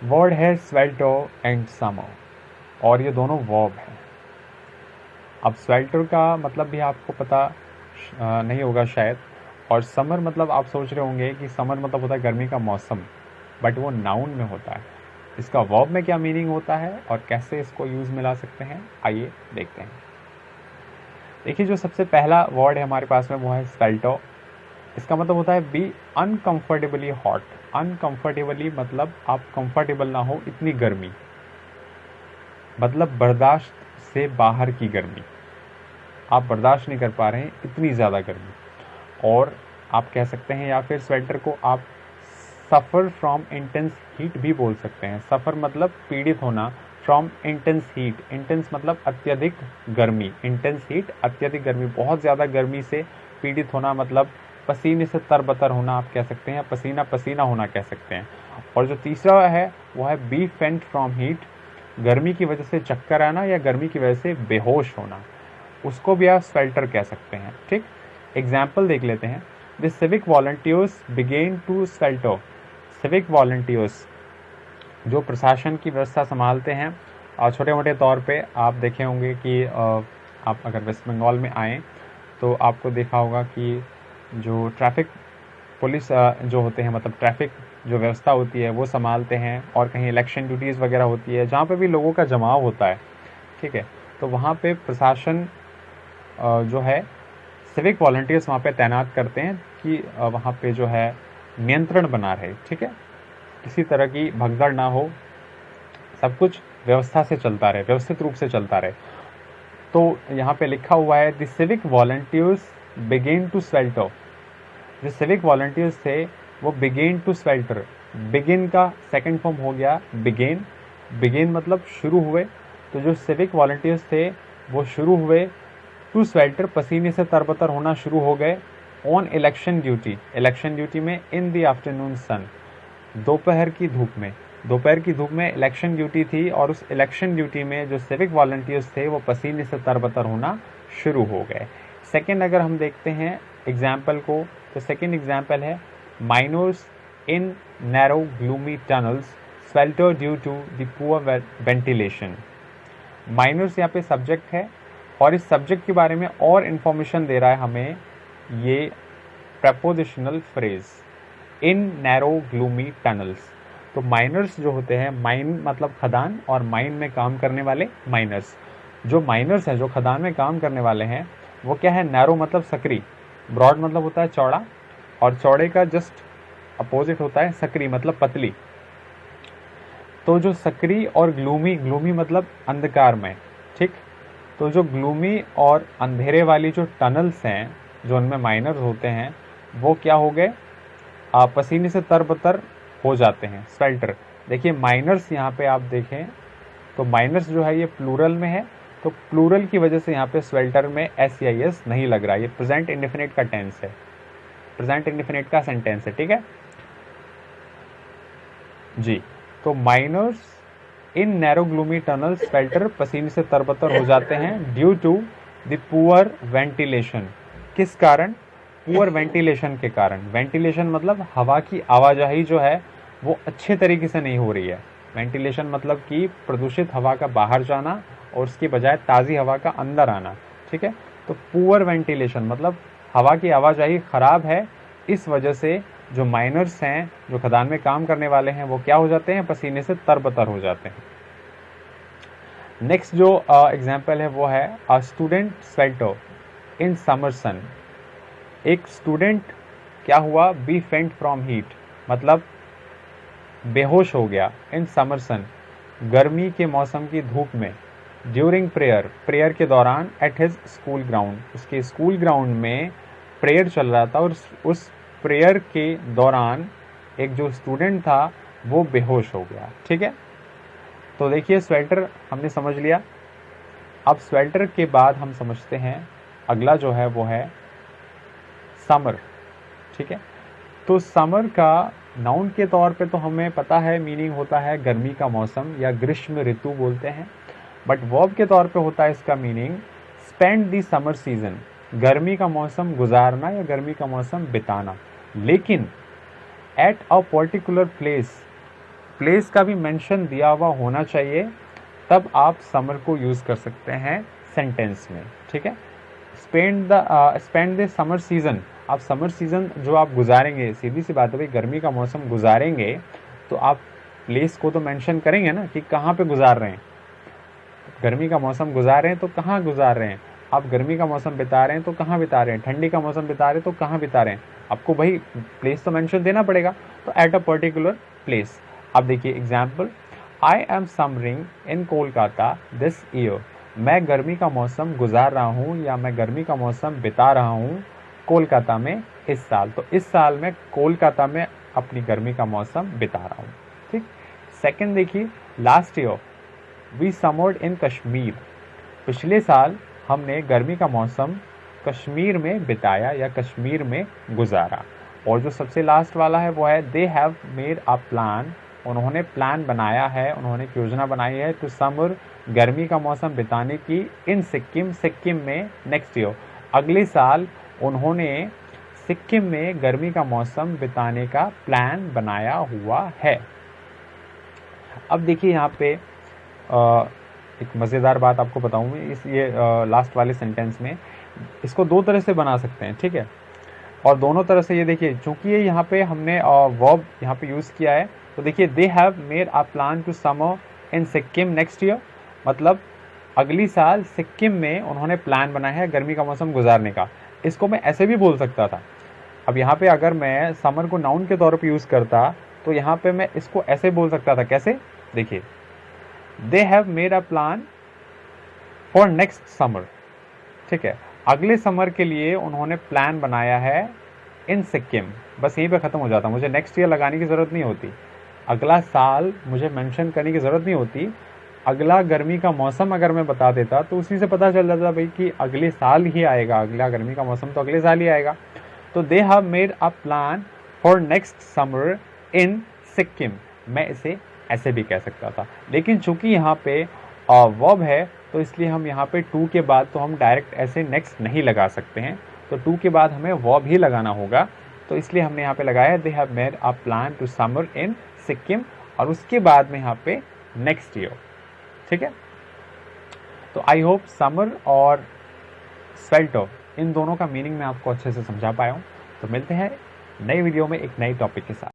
Word है स्वेल्टो and summer, और ये दोनों वर्ब हैं। अब स्वेल्टर का मतलब भी आपको पता नहीं होगा शायद, और समर मतलब आप सोच रहे होंगे कि समर मतलब होता है गर्मी का मौसम, बट वो नाउन में होता है। इसका वर्ब में क्या मीनिंग होता है और कैसे इसको यूज़ में ला सकते हैं, आइए देखते हैं। देखिए, जो सबसे पहला वर्ड है हमारे पास में वो है स्वेल्टो। इसका मतलब होता है बी अनकंफर्टेबली हॉट। अनकंफर्टेबली मतलब आप कंफर्टेबल ना हो, इतनी गर्मी, मतलब बर्दाश्त से बाहर की गर्मी, आप बर्दाश्त नहीं कर पा रहे हैं इतनी ज़्यादा गर्मी। और आप कह सकते हैं, या फिर स्वेटर को आप सफ़र फ्रॉम इंटेंस हीट भी बोल सकते हैं। सफ़र मतलब पीड़ित होना, फ्रॉम इंटेंस हीट, इंटेंस मतलब अत्यधिक गर्मी, इंटेंस हीट अत्यधिक गर्मी, बहुत ज़्यादा गर्मी से पीड़ित होना, मतलब पसीने से तरबतर होना आप कह सकते हैं, पसीना पसीना होना कह सकते हैं। और जो तीसरा है वो है बी फेंट फ्रॉम हीट, गर्मी की वजह से चक्कर आना या गर्मी की वजह से बेहोश होना, उसको भी आप स्वेल्टर कह सकते हैं। ठीक, एग्जाम्पल देख लेते हैं। The civic volunteers began to swelter. Civic volunteers जो प्रशासन की व्यवस्था संभालते हैं, और छोटे मोटे तौर पे आप देखे होंगे कि आप अगर वेस्ट बंगाल में आएँ तो आपको देखा होगा कि जो ट्रैफिक पुलिस जो होते हैं, मतलब ट्रैफिक जो व्यवस्था होती है वो संभालते हैं, और कहीं इलेक्शन ड्यूटीज़ वगैरह होती है जहाँ पे भी लोगों का जमाव होता है, ठीक है, तो वहाँ पे प्रशासन जो है सिविक वॉलंटियर्स वहाँ पे तैनात करते हैं कि वहाँ पे जो है नियंत्रण बना रहे, ठीक है, किसी तरह की भगदड़ ना हो, सब कुछ व्यवस्था से चलता रहे, व्यवस्थित रूप से चलता रहे। तो यहाँ पे लिखा हुआ है the civic volunteers began to swelter. जो सिविक वॉलंटियर्स थे वो बिगेन टू स्वेल्टर, बिगिन का सेकंड फॉर्म हो गया बिगेन, बिगेन मतलब शुरू हुए, तो जो सिविक वॉलंटियर्स थे वो शुरू हुए टू स्वेल्टर, पसीने से तरबतर होना शुरू हो गए, on election duty, election duty में, इन द आफ्टरनून सन, दोपहर की धूप में, दोपहर की धूप में इलेक्शन ड्यूटी थी, और उस इलेक्शन ड्यूटी में जो सिविक वॉलंटियर्स थे वो पसीने से तरबतर होना शुरू हो गए। सेकेंड अगर हम देखते हैं एग्जाम्पल को, तो सेकेंड एग्जाम्पल है miners in narrow gloomy tunnels swelter due to the poor ventilation. Miners यहाँ पे सब्जेक्ट है, और इस सब्जेक्ट के बारे में और इन्फॉर्मेशन दे रहा है हमें ये प्रपोजिशनल फ्रेज, इन नैरो ग्लूमी टनल्स। तो माइनर्स जो होते हैं, माइन मतलब खदान, और माइन में काम करने वाले माइनर्स, जो माइनर्स हैं जो खदान में काम करने वाले हैं वो क्या है, नैरो मतलब सकरी, ब्रॉड मतलब होता है चौड़ा, और चौड़े का जस्ट अपोजिट होता है सकरी मतलब पतली। तो जो सकरी और ग्लूमी, ग्लूमी मतलब अंधकार में, ठीक, तो जो ग्लूमी और अंधेरे वाली जो टनल्स हैं जो उनमें माइनर्स होते हैं वो क्या हो गए, पसीने से तरबतर हो जाते हैं, स्वेल्टर। देखिए माइनर्स यहाँ पे आप देखें तो माइनर्स जो है ये प्लूरल में है, तो प्लूरल की वजह से यहाँ पे स्वेल्टर में SEIS नहीं लग रहा, ये प्रेजेंट इंडेफिनिट का टेंस है, प्रेजेंट इंडेफिनिट का सेंटेंस है, ठीक है जी। तो miners in narrow gloomy tunnel swelter, पसीने से तरबतर हो जाते हैं, due to the poor ventilation. किस कारण, पुअर वेंटिलेशन के कारण। वेंटिलेशन मतलब हवा की आवाजाही जो है वो अच्छे तरीके से नहीं हो रही है। वेंटिलेशन मतलब कि प्रदूषित हवा का बाहर जाना और उसके बजाय ताज़ी हवा का अंदर आना, ठीक है। तो पुअर वेंटिलेशन मतलब हवा की आवाजाही खराब है, इस वजह से जो माइनर्स हैं जो खदान में काम करने वाले हैं वो क्या हो जाते हैं, पसीने से तरबतर हो जाते हैं। नेक्स्ट जो एग्जाम्पल है वो है अ स्टूडेंट स्वेल्टर इन समर सन। एक स्टूडेंट क्या हुआ, बी फेंट फ्रॉम हीट मतलब बेहोश हो गया, इन समर सन गर्मी के मौसम की धूप में, ड्यूरिंग प्रेयर, प्रेयर के दौरान, एट हिज स्कूल ग्राउंड, उसके स्कूल ग्राउंड में प्रेयर चल रहा था, और उस प्रेयर के दौरान एक जो स्टूडेंट था वो बेहोश हो गया, ठीक है। तो देखिए स्वेल्टर हमने समझ लिया। अब स्वेल्टर के बाद हम समझते हैं अगला जो है वो है समर, ठीक है। तो समर का नाउन के तौर पे तो हमें पता है मीनिंग होता है गर्मी का मौसम या ग्रीष्म ऋतु बोलते हैं, बट वर्ब के तौर पे होता है इसका मीनिंग स्पेंड दी समर सीजन, गर्मी का मौसम गुजारना या गर्मी का मौसम बिताना। लेकिन at a particular place, place का भी मेंशन दिया हुआ होना चाहिए, तब आप समर को यूज़ कर सकते हैं सेंटेंस में, ठीक है। स्पेंड द समर सीज़न, आप समर सीज़न जो आप गुजारेंगे, सीधी सी बात है भाई, गर्मी का मौसम गुजारेंगे तो आप प्लेस को तो मेंशन करेंगे ना कि कहाँ पे गुजार रहे हैं। गर्मी का मौसम गुजार रहे हैं तो कहाँ गुजार रहे हैं, आप गर्मी का मौसम बिता रहे हैं तो कहाँ बिता रहे हैं, ठंडी का मौसम बिता रहे हैं तो कहाँ बिता रहे हैं, आपको भाई प्लेस तो मेंशन देना पड़ेगा। तो एट अ पर्टिकुलर प्लेस। अब देखिए example, I am summering in Kolkata this year, मैं गर्मी का मौसम गुजार रहा हूँ या मैं गर्मी का मौसम बिता रहा हूँ कोलकाता में इस साल। तो इस साल मैं कोलकाता में अपनी गर्मी का मौसम बिता रहा हूँ, ठीक। सेकंड देखिए, लास्ट ईयर वी समर्ड इन कश्मीर, पिछले साल हमने गर्मी का मौसम कश्मीर में बिताया या कश्मीर में गुजारा। और जो सबसे लास्ट वाला है वो है दे हैव मेड अ प्लान, उन्होंने प्लान बनाया है, उन्होंने एक योजना बनाई है टू समर, गर्मी का मौसम बिताने की इन सिक्किम, सिक्किम में नेक्स्ट ईयर, अगले साल उन्होंने सिक्किम में गर्मी का मौसम बिताने का प्लान बनाया हुआ है। अब देखिए यहाँ पे एक मज़ेदार बात आपको बताऊँ मैं, इस ये लास्ट वाले सेंटेंस में इसको दो तरह से बना सकते हैं, ठीक है। और दोनों तरह से ये देखिए, चूंकि ये यहाँ पे हमने वर्ब यहाँ पे यूज़ किया है, तो देखिए they have made a plan to summer in Sikkim next year, मतलब अगली साल सिक्किम में उन्होंने प्लान बनाया है गर्मी का मौसम गुजारने का। इसको मैं ऐसे भी बोल सकता था। अब यहाँ पे अगर मैं समर को नाउन के तौर पे यूज़ करता तो यहाँ पे मैं इसको ऐसे बोल सकता था, कैसे, देखिए they have made a plan for next summer, ठीक है, अगले समर के लिए उन्होंने प्लान बनाया है इन सिक्किम। बस यहीं पे ख़त्म हो जाता, मुझे नेक्स्ट ईयर लगाने की ज़रूरत नहीं होती, अगला साल मुझे मेंशन करने की ज़रूरत नहीं होती। अगला गर्मी का मौसम अगर मैं बता देता तो उसी से पता चल जाता भाई कि अगले साल ही आएगा, अगला गर्मी का मौसम तो अगले साल ही आएगा। तो they have made a plan for next summer in Sikkim, मैं इसे ऐसे भी कह सकता था। लेकिन चूंकि यहाँ पे वर्ब है तो इसलिए हम यहाँ पे टू के बाद तो हम डायरेक्ट ऐसे नेक्स्ट नहीं लगा सकते हैं, तो टू के बाद हमें वर्ब ही लगाना होगा। तो इसलिए हमने यहाँ पे लगाया they have made a plan to summer in Sikkim, और उसके बाद में यहाँ पे नेक्स्ट ईयर, ठीक है। तो आई होप समर और स्वेल्टर इन दोनों का मीनिंग मैं आपको अच्छे से समझा पाया हूँ। तो मिलते हैं नई वीडियो में एक नई टॉपिक के साथ।